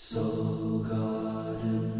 Soul Garden.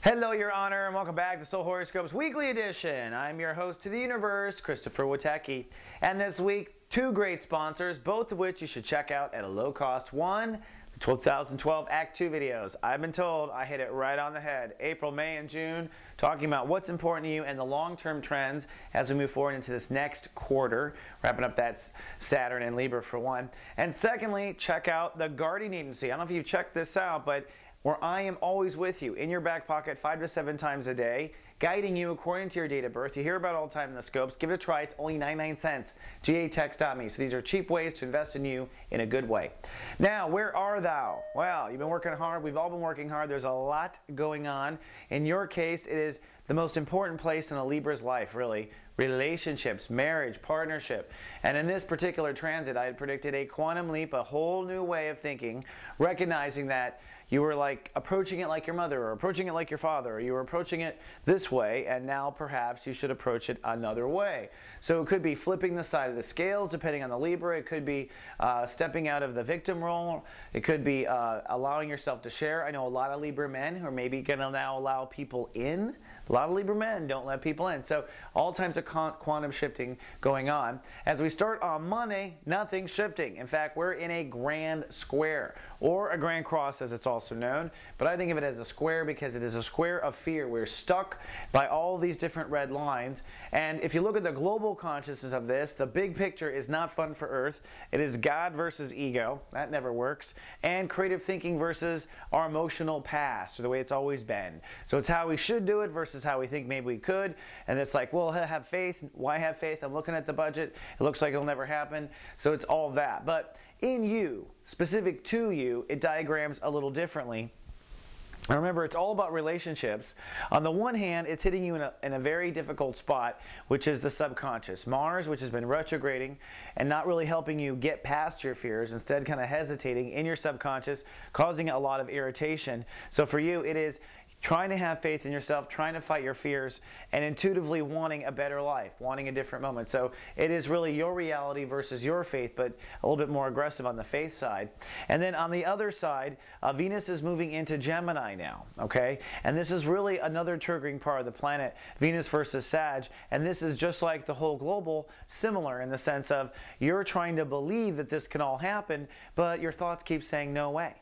Hello, Your Honor, and welcome back to Soul Horoscopes Weekly Edition. I'm your host to the universe, Christopher Witecki. And this week, two great sponsors, both of which you should check out at a low cost. One, the 2012 Act 2 videos. I've been told I hit it right on the head. April, May, and June, talking about what's important to you and the long-term trends as we move forward into this next quarter. Wrapping up that Saturn and Libra for one. And secondly, check out the Guardian Agency. I don't know if you've checked this out, but where I am always with you, in your back pocket 5 to 7 times a day, guiding you according to your date of birth. You hear about it all the time in the scopes. Give it a try. It's only 99 cents. GAtext.me. So these are cheap ways to invest in you in a good way. Now, where are thou? Well, you've been working hard. We've all been working hard. There's a lot going on. In your case, it is the most important place in a Libra's life, really. Relationships, marriage, partnership. And in this particular transit, I had predicted a quantum leap, a whole new way of thinking, recognizing that you were like approaching it like your mother, or approaching it like your father, or you were approaching it this way, and now perhaps you should approach it another way. So it could be flipping the side of the scales, depending on the Libra. It could be stepping out of the victim role. It could be allowing yourself to share. I know a lot of Libra men who are maybe going to now allow people in. A lot of Libra men don't let people in. So all types of quantum shifting going on. As we start on Monday, nothing's shifting. In fact, we're in a grand square, or a grand cross as it's also known. But I think of it as a square because it is a square of fear. We're stuck by all these different red lines. And if you look at the global consciousness of this, the big picture is not fun for Earth. It is God versus ego. That never works. And creative thinking versus our emotional past, or the way it's always been. So it's how we should do it versus how we think maybe we could. And it's like, well, have faith. Why have faith? I'm looking at the budget. It looks like it'll never happen. So it's all that. But in you, specific to you, it diagrams a little differently. And remember, it's all about relationships. On the one hand, it's hitting you in a very difficult spot, which is the subconscious. Mars, which has been retrograding and not really helping you get past your fears, instead kind of hesitating in your subconscious, causing a lot of irritation. So for you, it is trying to have faith in yourself, trying to fight your fears, and intuitively wanting a better life, wanting a different moment. So it is really your reality versus your faith, but a little bit more aggressive on the faith side. And then on the other side, Venus is moving into Gemini now, okay? And this is really another triggering part of the planet, Venus versus Sag. And this is just like the whole global, similar in the sense of you're trying to believe that this can all happen, but your thoughts keep saying no way.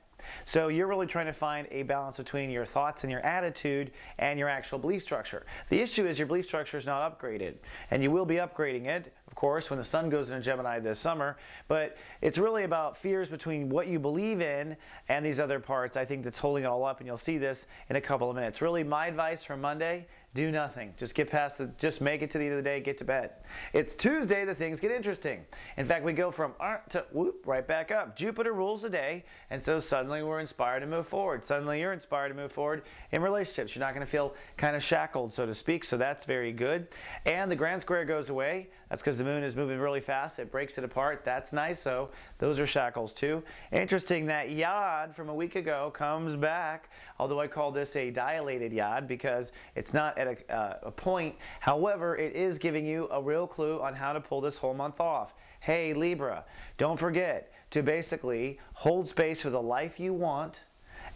So you're really trying to find a balance between your thoughts and your attitude and your actual belief structure. The issue is your belief structure is not upgraded, and you will be upgrading it, of course, when the sun goes into Gemini this summer. But it's really about fears between what you believe in and these other parts, I think, that's holding it all up, and you'll see this in a couple of minutes. Really, my advice for Monday: do nothing. Just get past just make it to the end of the day, get to bed. It's Tuesday, the things get interesting. In fact, we go from to whoop, right back up. Jupiter rules the day, and so suddenly we're inspired to move forward. Suddenly you're inspired to move forward in relationships. You're not going to feel kind of shackled, so to speak, so that's very good. And the grand square goes away. That's because the moon is moving really fast. It breaks it apart. That's nice, so those are shackles too. Interesting that Yod from a week ago comes back, although I call this a dilated Yod because it's not at a point. However, it is giving you a real clue on how to pull this whole month off. Hey, Libra, don't forget to basically hold space for the life you want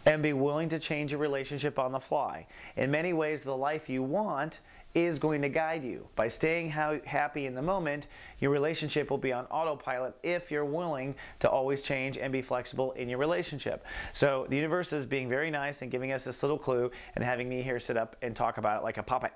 and be willing to change your relationship on the fly. In many ways, the life you want is going to guide you. By staying happy in the moment, your relationship will be on autopilot if you're willing to always change and be flexible in your relationship. So the universe is being very nice and giving us this little clue and having me here sit up and talk about it like a puppet.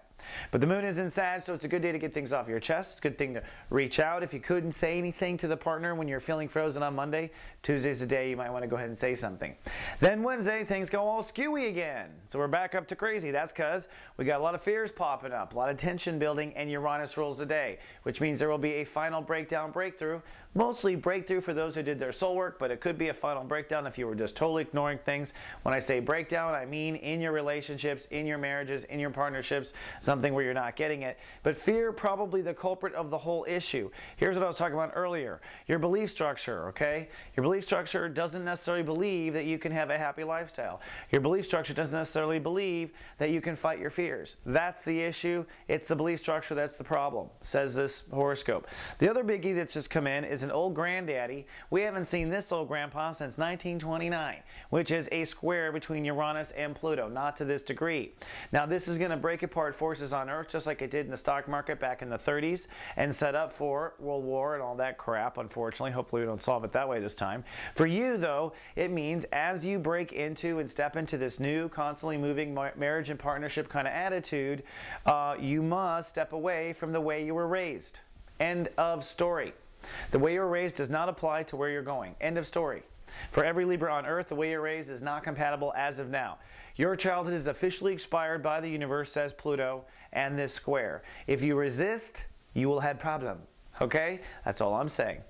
But the moon is in Sag, so it's a good day to get things off your chest. It's a good thing to reach out. If you couldn't say anything to the partner when you're feeling frozen on Monday, Tuesday's the day you might want to go ahead and say something. Then Wednesday, things go all skewy again. So we're back up to crazy. That's because we got a lot of fears popping up, a lot of tension building, and Uranus rules the day, which means there will be a final breakdown, breakthrough. Mostly breakthrough for those who did their soul work, but it could be a final breakdown if you were just totally ignoring things. When I say breakdown, I mean in your relationships, in your marriages, in your partnerships, something where you're not getting it. But fear, probably the culprit of the whole issue. Here's what I was talking about earlier. Your belief structure, okay? Your belief structure doesn't necessarily believe that you can have a happy lifestyle. Your belief structure doesn't necessarily believe that you can fight your fears. That's the issue. It's the belief structure that's the problem, says this horoscope. The other biggie that's just come in is an old granddaddy. We haven't seen this old grandpa since 1929, which is a square between Uranus and Pluto, not to this degree. Now this is going to break apart forces on Earth just like it did in the stock market back in the 30s and set up for World War and all that crap, unfortunately. Hopefully we don't solve it that way this time. For you though, it means as you break into and step into this new constantly moving marriage and partnership kind of attitude, you must step away from the way you were raised. End of story. The way you were raised does not apply to where you're going. End of story. For every Libra on Earth, the way you're raised is not compatible as of now. Your childhood is officially expired by the universe, says Pluto, and this square. If you resist, you will have problem. Okay? That's all I'm saying.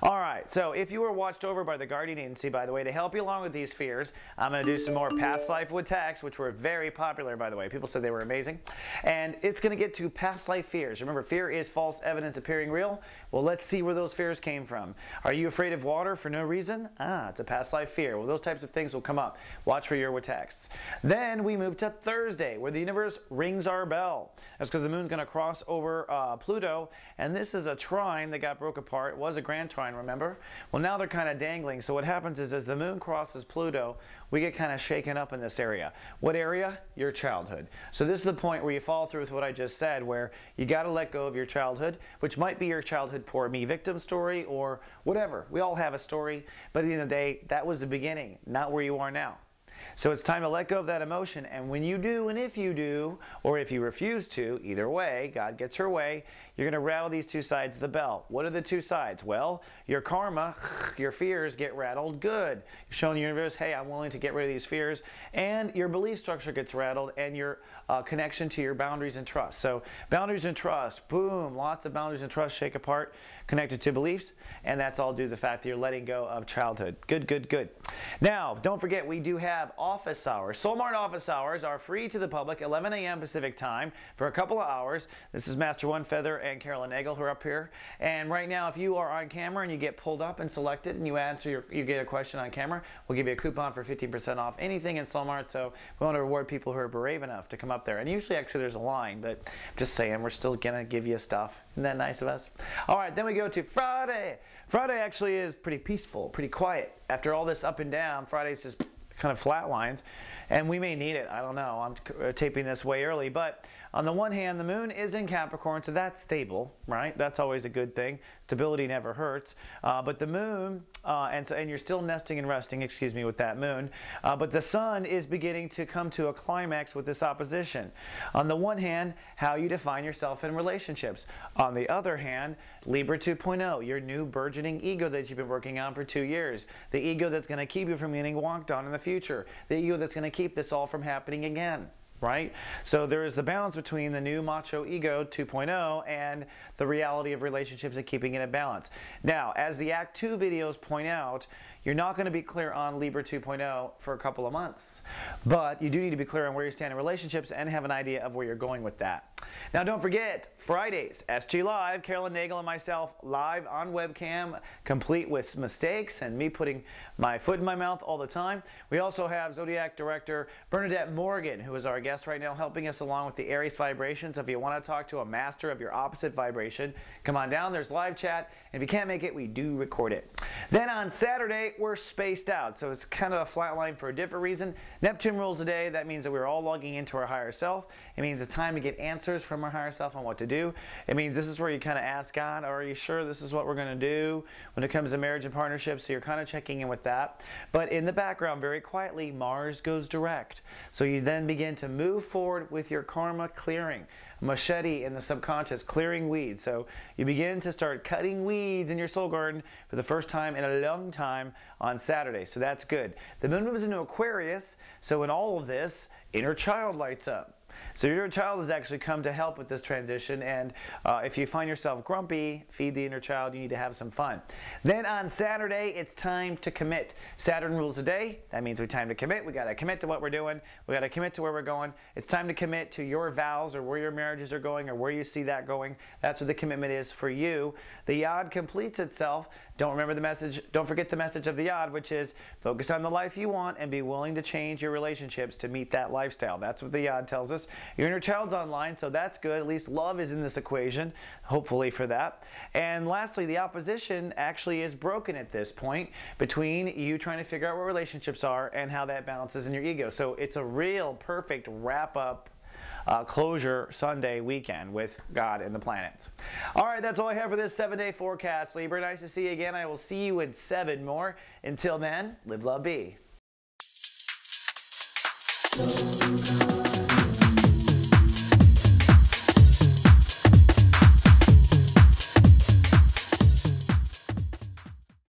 All right, so if you were watched over by the guardian agency, by the way, to help you along with these fears, I'm going to do some more past life Witecks, which were very popular, by the way. People said they were amazing. And it's going to get to past life fears. Remember, fear is false evidence appearing real. Well, let's see where those fears came from. Are you afraid of water for no reason? It's a past life fear. Well, those types of things will come up. Watch for your Witecks. Then we move to Thursday, where the universe rings our bell. That's because the moon's going to cross over Pluto, and this is a trine that got broke apart. It was a grand trine, remember? Well, now they're kind of dangling. So what happens is as the moon crosses Pluto, we get kind of shaken up in this area. What area? Your childhood. So this is the point where you follow through with what I just said, where you got to let go of your childhood, which might be your childhood poor me victim story or whatever. We all have a story, but at the end of the day, that was the beginning, not where you are now. So it's time to let go of that emotion, and when you do, and if you do, or if you refuse to, either way, God gets her way, you're going to rattle these two sides of the bell. What are the two sides? Well, your karma, your fears get rattled good. You're showing the universe, hey, I'm willing to get rid of these fears, and your belief structure gets rattled, and your connection to your boundaries and trust. So boundaries and trust, boom, lots of boundaries and trust shake apart, connected to beliefs, and that's all due to the fact that you're letting go of childhood. Good, good, good. Now, don't forget, we do have office hours. Soulmart office hours are free to the public, 11 a.m. Pacific time for a couple of hours. This is Master One Feather and Carolyn Nagel who are up here. And right now, if you are on camera and you get pulled up and selected and you answer you get a question on camera, we'll give you a coupon for 15% off anything in Soulmart. So we want to reward people who are brave enough to come up there. And usually, actually, there's a line, but just saying, we're still going to give you stuff. Isn't that nice of us? All right, then we go to Friday. Friday actually is pretty peaceful, pretty quiet. After all this up and down, Friday's just kind of flatlines, and we may need it. I don't know. I'm taping this way early, but on the one hand, the moon is in Capricorn, so that's stable, right? That's always a good thing. Stability never hurts. But the moon, and you're still nesting and resting, excuse me, with that moon. But the sun is beginning to come to a climax with this opposition. On the one hand, how you define yourself in relationships. On the other hand, Libra 2.0, your new burgeoning ego that you've been working on for 2 years. The ego that's going to keep you from getting walked on in the future. The ego that's going to keep this all from happening again. Right? So there is the balance between the new macho ego 2.0 and the reality of relationships and keeping it in balance. Now, as the Act 2 videos point out, you're not going to be clear on Libra 2.0 for a couple of months. But you do need to be clear on where you stand in relationships and have an idea of where you're going with that. Now don't forget, Fridays, SG Live, Carolyn Nagel and myself live on webcam, complete with mistakes and me putting my foot in my mouth all the time. We also have Zodiac Director Bernadette Morgan, who is our guest right now, helping us along with the Aries vibrations. If you want to talk to a master of your opposite vibration, come on down. There's live chat. And if you can't make it, we do record it. Then on Saturday, we're spaced out. So it's kind of a flat line for a different reason. Neptune rules the day. That means that we're all logging into our higher self. It means it's time to get answers from our higher self on what to do. It means this is where you kind of ask God, are you sure this is what we're going to do when it comes to marriage and partnership? So you're kind of checking in with that. But in the background, very quietly, Mars goes direct. So you then begin to move forward with your karma clearing. Machete in the subconscious, clearing weeds. So you begin to start cutting weeds in your soul garden for the first time in a long time on Saturday. So that's good. The moon moves into Aquarius. So in all of this, inner child lights up. So your inner child has actually come to help with this transition, and if you find yourself grumpy, feed the inner child. You need to have some fun. Then on Saturday, it's time to commit. Saturn rules the day. That means we time to commit. We got to commit to what we're doing. We got to commit to where we're going. It's time to commit to your vows or where your marriages are going or where you see that going. That's what the commitment is for you. The yod completes itself. Don't remember the message. Don't forget the message of the yod, which is focus on the life you want and be willing to change your relationships to meet that lifestyle. That's what the yod tells us. Your inner child's online, so that's good. At least love is in this equation, hopefully for that. And lastly, the opposition actually is broken at this point between you trying to figure out what relationships are and how that balances in your ego. So it's a real perfect wrap-up closure Sunday weekend with God and the planets. All right, that's all I have for this 7-day forecast, Libra. Nice to see you again. I will see you in 7 more. Until then, live, love, be.